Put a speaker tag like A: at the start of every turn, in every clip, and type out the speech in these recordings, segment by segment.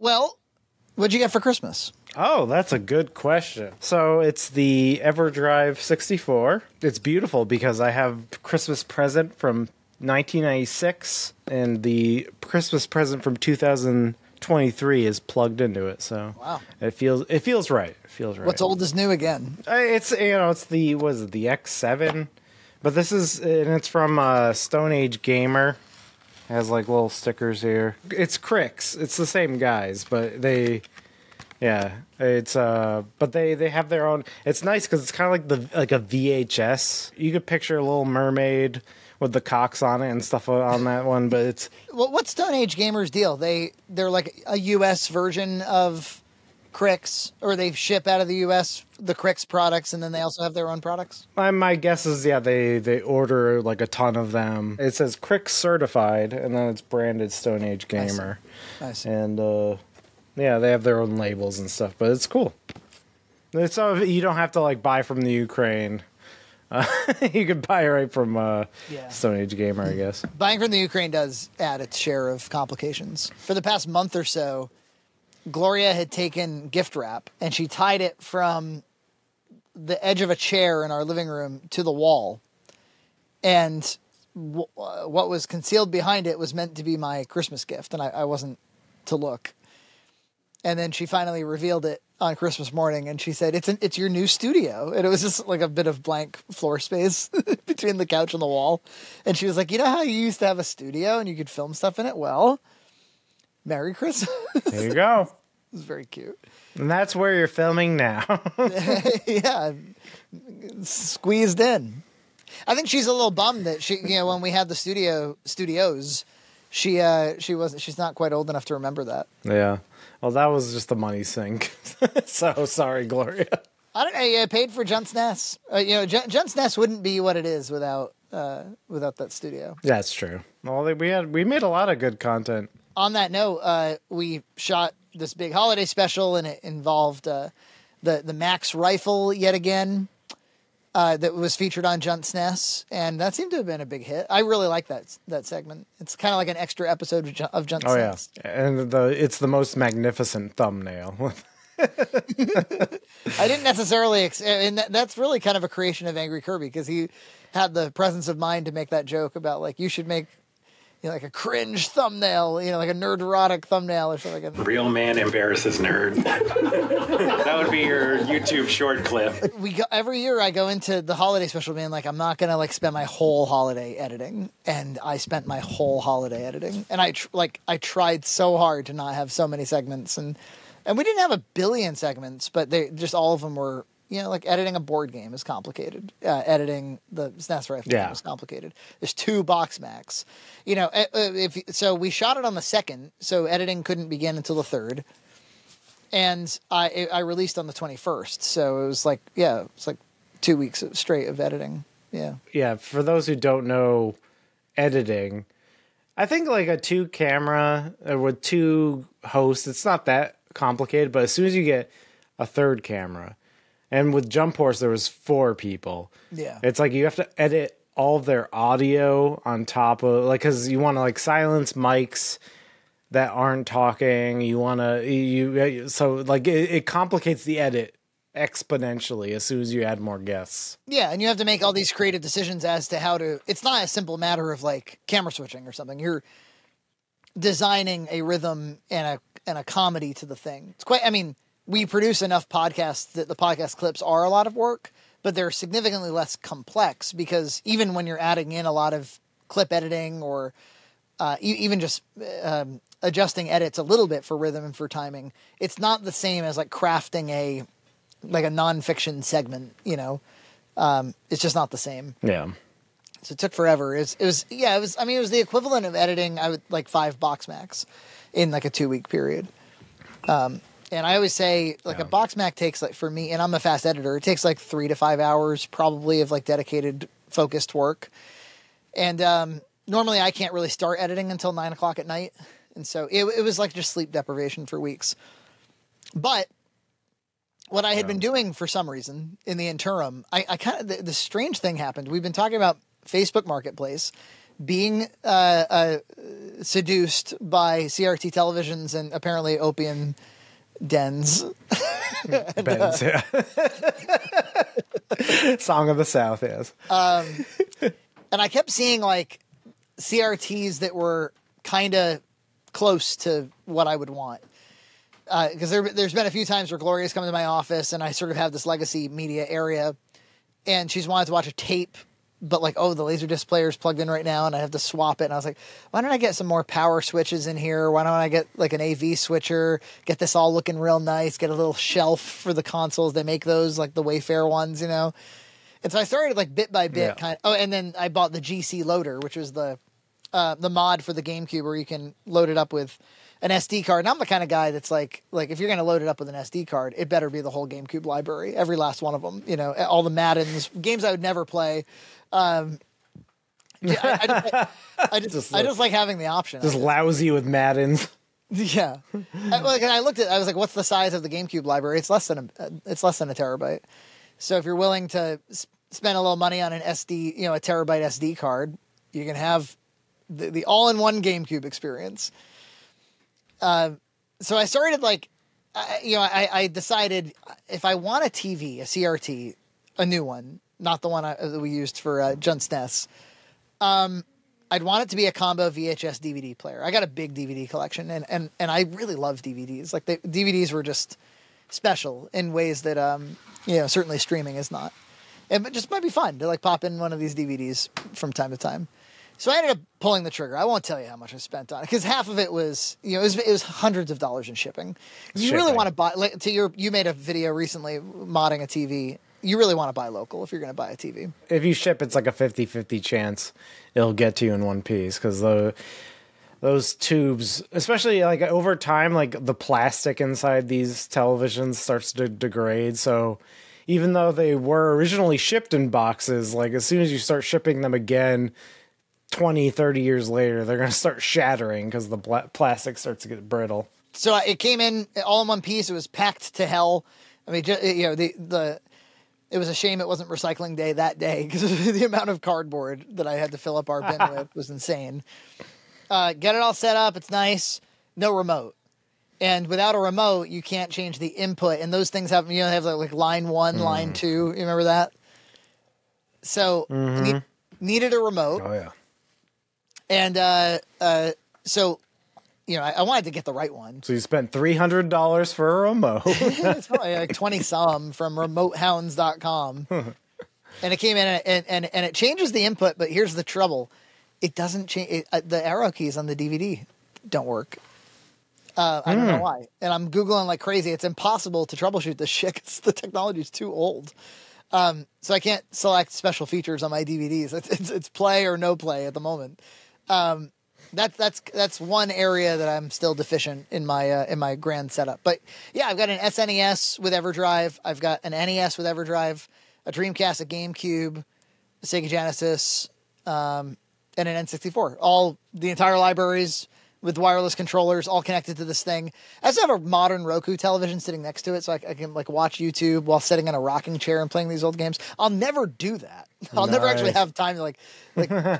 A: Well, what'd you get for Christmas?
B: Oh, that's a good question. So it's the Everdrive 64. It's beautiful because I have Christmas present from 1996 and the Christmas present from 2023 is plugged into it. So
A: wow,
B: it feels right. It feels right.
A: What's old is new again.
B: It's it's the the X7, but this is and it's from Stone Age Gamer. It has like little stickers here. It's Cricks. It's the same guys, but they but they have their own. It's nice because it's kind of like a VHS. You could picture a Little Mermaid with the cocks on it and stuff on that one, but it's
A: what's Stone Age Gamer's deal? They're like a US version of Cricks, or they ship out of the US the Cricks products, and then they also have their own products.
B: My guess is they order like a ton of them. It says Cricks certified, and then it's branded Stone Age Gamer.
A: I see.
B: And yeah, they have their own labels and stuff, but it's cool. It's you don't have to like buy from the Ukraine. You could buy right from Stone Age Gamer, I guess.
A: Buying from the Ukraine does add its share of complications. For the past month or so, Gloria had taken gift wrap and she tied it from the edge of a chair in our living room to the wall. And what was concealed behind it was meant to be my Christmas gift, and I wasn't to look. And then she finally revealed it on Christmas morning, and she said, it's your new studio. And it was just like a bit of blank floor space between the couch and the wall. And she was like, you know how you used to have a studio and you could film stuff in it? Well, Merry Christmas.
B: There you go.
A: It was very cute.
B: And that's where you're filming now.
A: Yeah. Squeezed in. I think she's a little bummed that when we had the studios, she's not quite old enough to remember that.
B: Yeah. Well, that was just the money sink. So sorry, Gloria.
A: I paid for Junt's Nest. Junt's Nest wouldn't be what it is without that studio.
B: That's true. Well, we made a lot of good content.
A: On that note, we shot this big holiday special, and it involved the Max rifle yet again. That was featured on Junt's Nest, and that seemed to have been a big hit. I really like that segment. It's kind of like an extra episode of Junt's Nest.
B: Yeah, and it's the most magnificent thumbnail.
A: I didn't necessarily, and that's really kind of a creation of Angry Kirby, because he had the presence of mind to make that joke about like you should make like a cringe thumbnail, like a nerd erotic thumbnail or something like that.
C: Real man embarrasses nerd. That would be your YouTube short clip.
A: Every year I go into the holiday special being like, I'm not going to like spend my whole holiday editing. And I spent my whole holiday editing. And I tried so hard to not have so many segments. And we didn't have a billion segments, but all of them were, like editing a board game is complicated. Editing the SNES rifle game is complicated. There's 2 box Macs. So we shot it on the 2nd, so editing couldn't begin until the 3rd. And I released on the 21st, so it was like 2 weeks straight of editing. Yeah. Yeah,
B: for those who don't know editing, I think like a 2 camera with 2 hosts, it's not that complicated, but as soon as you get a 3rd camera, and with Jump Horse, there was 4 people.
A: Yeah.
B: It's like you have to edit all of their audio on top of, like, because you want to, like, silence mics that aren't talking. You want to, so, like, it complicates the edit exponentially as soon as you add more guests.
A: Yeah, and you have to make all these creative decisions as to how to, it's not a simple matter of, like, camera switching or something. You're designing a rhythm and a comedy to the thing. It's quite, we produce enough podcasts that the podcast clips are a lot of work, but they're significantly less complex because even when you're adding in a lot of clip editing or even just adjusting edits a little bit for rhythm and for timing, it's not the same as like crafting a nonfiction segment, it's just not the same.
B: Yeah.
A: So it took forever. It was the equivalent of editing, like 5 box Macs in like a 2-week period. And I always say, like, a box Mac takes, like, for me, and I'm a fast editor, it takes, like, 3 to 5 hours probably of, like, dedicated, focused work. And normally I can't really start editing until 9 o'clock at night. And so it was, like, just sleep deprivation for weeks. But what I had been doing for some reason in the interim, I kind of, the strange thing happened. We've been talking about Facebook Marketplace being seduced by CRT televisions and apparently opium dens.
B: Ben's, yeah. Song of the South, yes.
A: And I kept seeing like CRTs that were kind of close to what I would want. Because there's been a few times where Gloria's come to my office and I sort of have this legacy media area and she's wanted to watch a tape, but like, oh, the Laserdisc player's plugged in right now and I have to swap it. And I was like, why don't I get some more power switches in here? Why don't I get like an AV switcher, get this all looking real nice, get a little shelf for the consoles. They make those like the Wayfair ones, you know? And so I started like bit by bit kind of, oh, and then I bought the GC loader, which was the mod for the GameCube where you can load it up with an SD card. And I'm the kind of guy that's like if you're going to load it up with an SD card, it better be the whole GameCube library, every last one of them, you know, all the Maddens, games I would never play. I just like having the option.
B: Just lousy with Maddens.
A: Yeah. I was like, what's the size of the GameCube library? It's less than a terabyte. So if you're willing to spend a little money on an SD, you know, a terabyte SD card, you can have the all-in-one GameCube experience. So I started like, I decided if I want a TV, a CRT, a new one, not the one that we used for John SNES, I'd want it to be a combo VHS DVD player. I got a big DVD collection, and I really love DVDs. Like DVDs were just special in ways that certainly streaming is not. And it just might be fun to like pop in one of these DVDs from time to time. So I ended up pulling the trigger. I won't tell you how much I spent on it because half of it was, it was hundreds of dollars in shipping. You really want to buy, like you made a video recently modding a TV. You really want to buy local if you're going to buy a TV.
B: If you ship, it's like a 50-50 chance it'll get to you in one piece because those tubes, especially like over time, like the plastic inside these televisions starts to degrade. So even though they were originally shipped in boxes, like as soon as you start shipping them again, 20, 30 years later, they're going to start shattering because the plastic starts to get brittle.
A: So it came in all in one piece. It was packed to hell. I mean, it was a shame it wasn't recycling day that day because the amount of cardboard that I had to fill up our bin with was insane. Get it all set up. It's nice. No remote. And without a remote, you can't change the input. And those things have like line 1, line 2. You remember that? So needed a remote.
B: Oh, yeah.
A: And so, I wanted to get the right one.
B: So you spent $300 for a remote.
A: It's probably like 20 some from remotehounds.com. And it came in and it changes the input, but here's the trouble. It doesn't change. The arrow keys on the DVD don't work. I don't know why. And I'm Googling like crazy. It's impossible to troubleshoot this shit because the technology is too old. So I can't select special features on my DVDs. It's play or no play at the moment. That's one area that I'm still deficient in my grand setup. But yeah, I've got an SNES with Everdrive. I've got an NES with Everdrive, a Dreamcast, a GameCube, a Sega Genesis, and an N64. All the entire libraries with wireless controllers, all connected to this thing. I also have a modern Roku television sitting next to it, so I can like watch YouTube while sitting in a rocking chair and playing these old games. I'll never do that. I'll never actually have time to like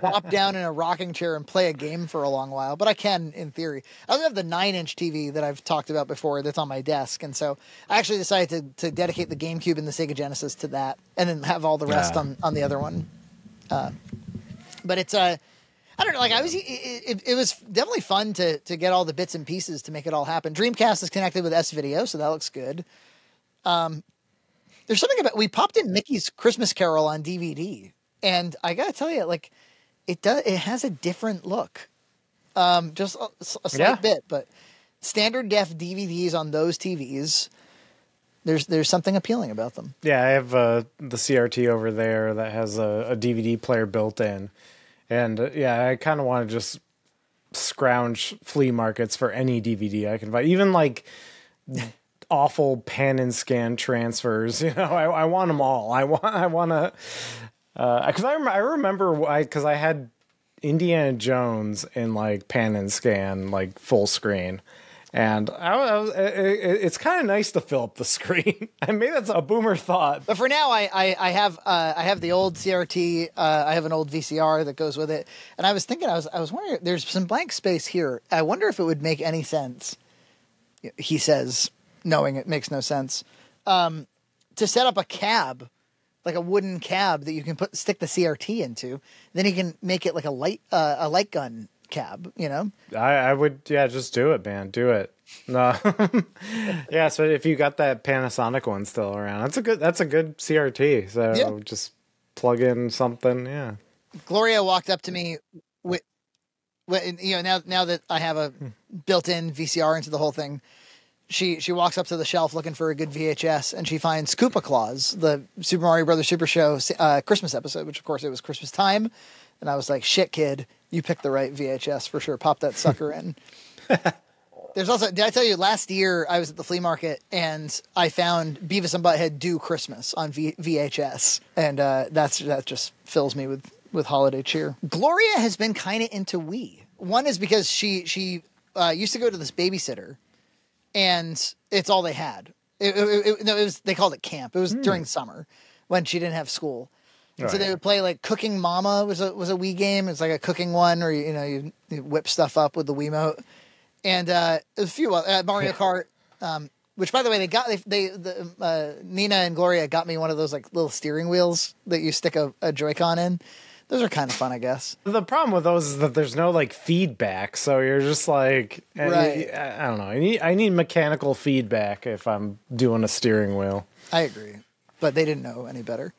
A: plop down in a rocking chair and play a game for a long while, but I can in theory. I also have the 9-inch TV that I've talked about before that's on my desk, and so I actually decided to dedicate the GameCube and the Sega Genesis to that, and then have all the rest on the other one. But it's I don't know. Like it was definitely fun to get all the bits and pieces to make it all happen. Dreamcast is connected with S-Video, so that looks good. There's something about we popped in Mickey's Christmas Carol on DVD, and I gotta tell you, like it has a different look, just a slight bit, but standard def DVDs on those TVs. There's something appealing about them.
B: Yeah, I have the CRT over there that has a DVD player built in. And I kind of want to just scrounge flea markets for any DVD I can buy, even like awful pan and scan transfers. I want them all. I want to, because I remember because I had Indiana Jones in like pan and scan, like full screen, And it's kind of nice to fill up the screen. And maybe that's a boomer thought.
A: But for now, I have the old CRT. I have an old VCR that goes with it. And I was thinking, I was wondering, there's some blank space here. I wonder if it would make any sense. He says, knowing it makes no sense, to set up a cab, like a wooden cab that you can stick the CRT into. Then you can make it like a light gun cab, you know?
B: I would, yeah, just do it, man. Do it. No. Yeah, so if you got that Panasonic one still around, that's a good CRT. So just plug in something, yeah.
A: Gloria walked up to me with now that I have a built-in VCR into the whole thing, she walks up to the shelf looking for a good VHS, and she finds Koopa Claus, the Super Mario Brothers Super Show Christmas episode, which of course it was Christmas time. And I was like, shit, kid, you picked the right VHS for sure. Pop that sucker in. There's also, did I tell you, last year I was at the flea market and I found Beavis and Butthead Do Christmas on VHS. And that just fills me with holiday cheer. Gloria has been kind of into Wii. One is because she used to go to this babysitter and it's all they had. They called it camp. It was during the summer when she didn't have school. And so they would play like Cooking Mama was a Wii game. It's like a cooking one where you whip stuff up with the Wiimote, and a few Mario Kart. Which, by the way, Nina and Gloria got me one of those like little steering wheels that you stick a Joy-Con in. Those are kind of fun, I guess.
B: The problem with those is that there's no like feedback, so you're just like,
A: right.
B: I don't know. I need mechanical feedback if I'm doing a steering wheel.
A: I agree, but they didn't know any better.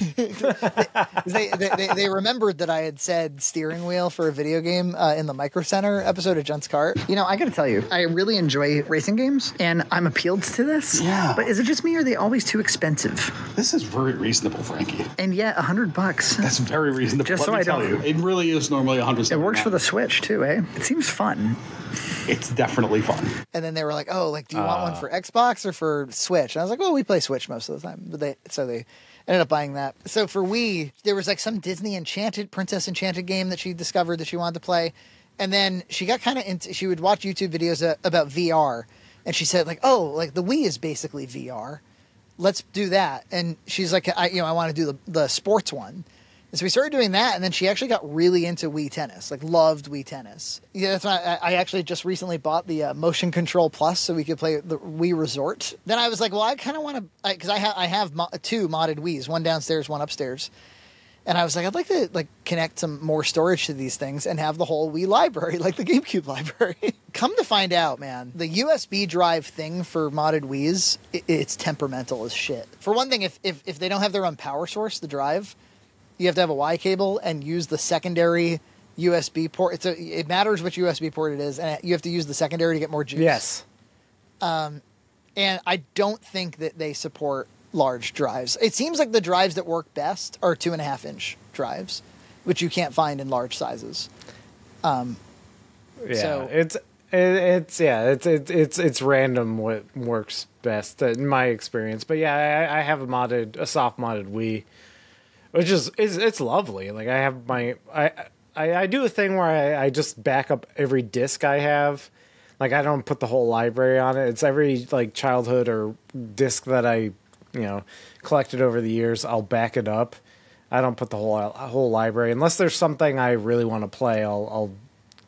A: They remembered that I had said steering wheel for a video game in the Micro Center episode of Junt's Cart. You know, I gotta tell you, I really enjoy racing games, and I'm appealed to this.
D: Yeah.
A: But is it just me, or are they always too expensive?
D: This is very reasonable, Frankie.
A: And yet, $100.
D: That's very reasonable.
A: Just so
D: Let me
A: I
D: tell
A: don't-
D: you, it really is normally $100.
A: It works for the Switch too, eh? It seems fun.
D: It's definitely fun.
A: And then they were like, "Oh, like, do you want one for Xbox or for Switch?" And I was like, "Well, we play Switch most of the time." But they ended up buying that. So for Wii, there was like some Disney Princess Enchanted game that she discovered that she wanted to play. And then she got kind of into, she would watch YouTube videos about VR. And she said like, "Oh, like the Wii is basically VR. Let's do that." And she's like, I want to do the sports one. And so we started doing that, and then she actually got really into Wii Tennis, like loved Wii Tennis. Yeah, that's why I actually just recently bought the Motion Control Plus so we could play the Wii Resort. Then I was like, well, I kind of want to, because I have two modded Wiis, one downstairs, one upstairs. And I was like, I'd like to like connect some more storage to these things and have the whole Wii library, like the GameCube library. Come to find out, man, the USB drive thing for modded Wiis, it's temperamental as shit. For one thing, if they don't have their own power source, the drive, you have to have a Y cable and use the secondary USB port. It matters which USB port it is, and you have to use the secondary to get more juice.
B: Yes.
A: And I don't think that they support large drives. It seems like the drives that work best are 2.5-inch drives, which you can't find in large sizes.
B: Yeah,
A: so
B: it's random what works best in my experience. But yeah, I have a soft modded Wii, which it's lovely. Like I have I do a thing where I just back up every disc I have. Like I don't put the whole library on it. It's every like childhood or disc that I collected over the years. I'll back it up. I don't put the whole library unless there's something I really want to play. I'll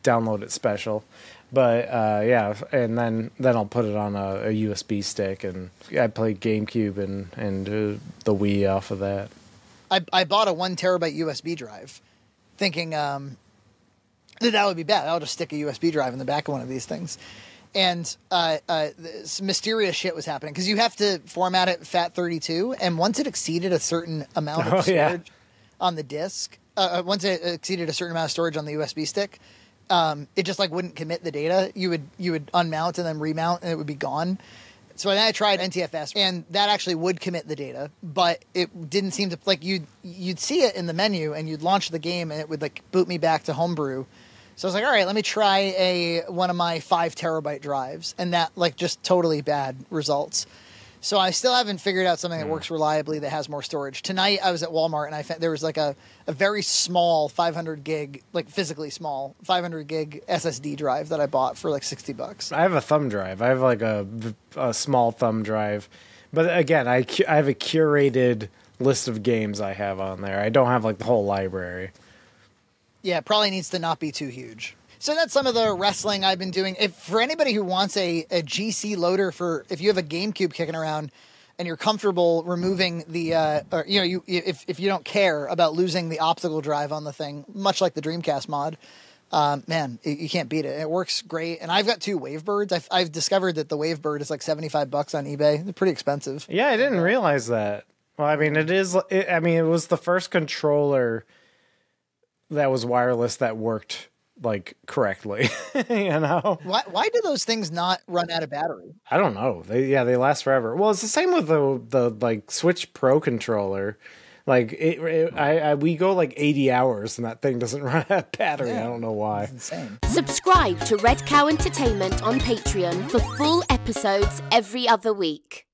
B: download it special. But yeah, and then I'll put it on a USB stick, and I play GameCube and the Wii off of that.
A: I bought a 1 terabyte USB drive, thinking that would be bad. I'll just stick a USB drive in the back of one of these things. And some mysterious shit was happening because you have to format it FAT32, and once it exceeded a certain amount of storage on the disk, once it exceeded a certain amount of storage on the USB stick, it just like wouldn't commit the data. You would unmount and then remount, and it would be gone. So then I tried NTFS, and that actually would commit the data, but it didn't seem to, like, you'd see it in the menu, and you'd launch the game, and it would, like, boot me back to Homebrew. So I was like, all right, let me try one of my 5 terabyte drives, and that, like, just totally bad results. So I still haven't figured out something that works reliably that has more storage. Tonight I was at Walmart and I found there was like a very small 500 gig, like physically small 500 gig SSD drive that I bought for like $60.
B: I have a thumb drive. I have like a small thumb drive. But again, I have a curated list of games I have on there. I don't have like the whole library.
A: Yeah, it probably needs to not be too huge. So that's some of the wrestling I've been doing. If for anybody who wants a GC loader for if you have a GameCube kicking around and you're comfortable removing the or if you don't care about losing the optical drive on the thing, much like the Dreamcast mod, man, you can't beat it. It works great. And I've got 2 Wavebirds. I've discovered that the Wavebird is like $75 on eBay. They're pretty expensive.
B: Yeah, I didn't realize that. Well, I mean, it was the first controller that was wireless that worked like correctly. You know,
A: why do those things not run out of battery?
B: I don't know. They last forever. Well, it's the same with the like Switch Pro controller. Like we go like 80 hours and that thing doesn't run out of battery. Yeah, I don't know why.
A: It's insane.
E: Subscribe to Red Cow Entertainment on Patreon for full episodes every other week.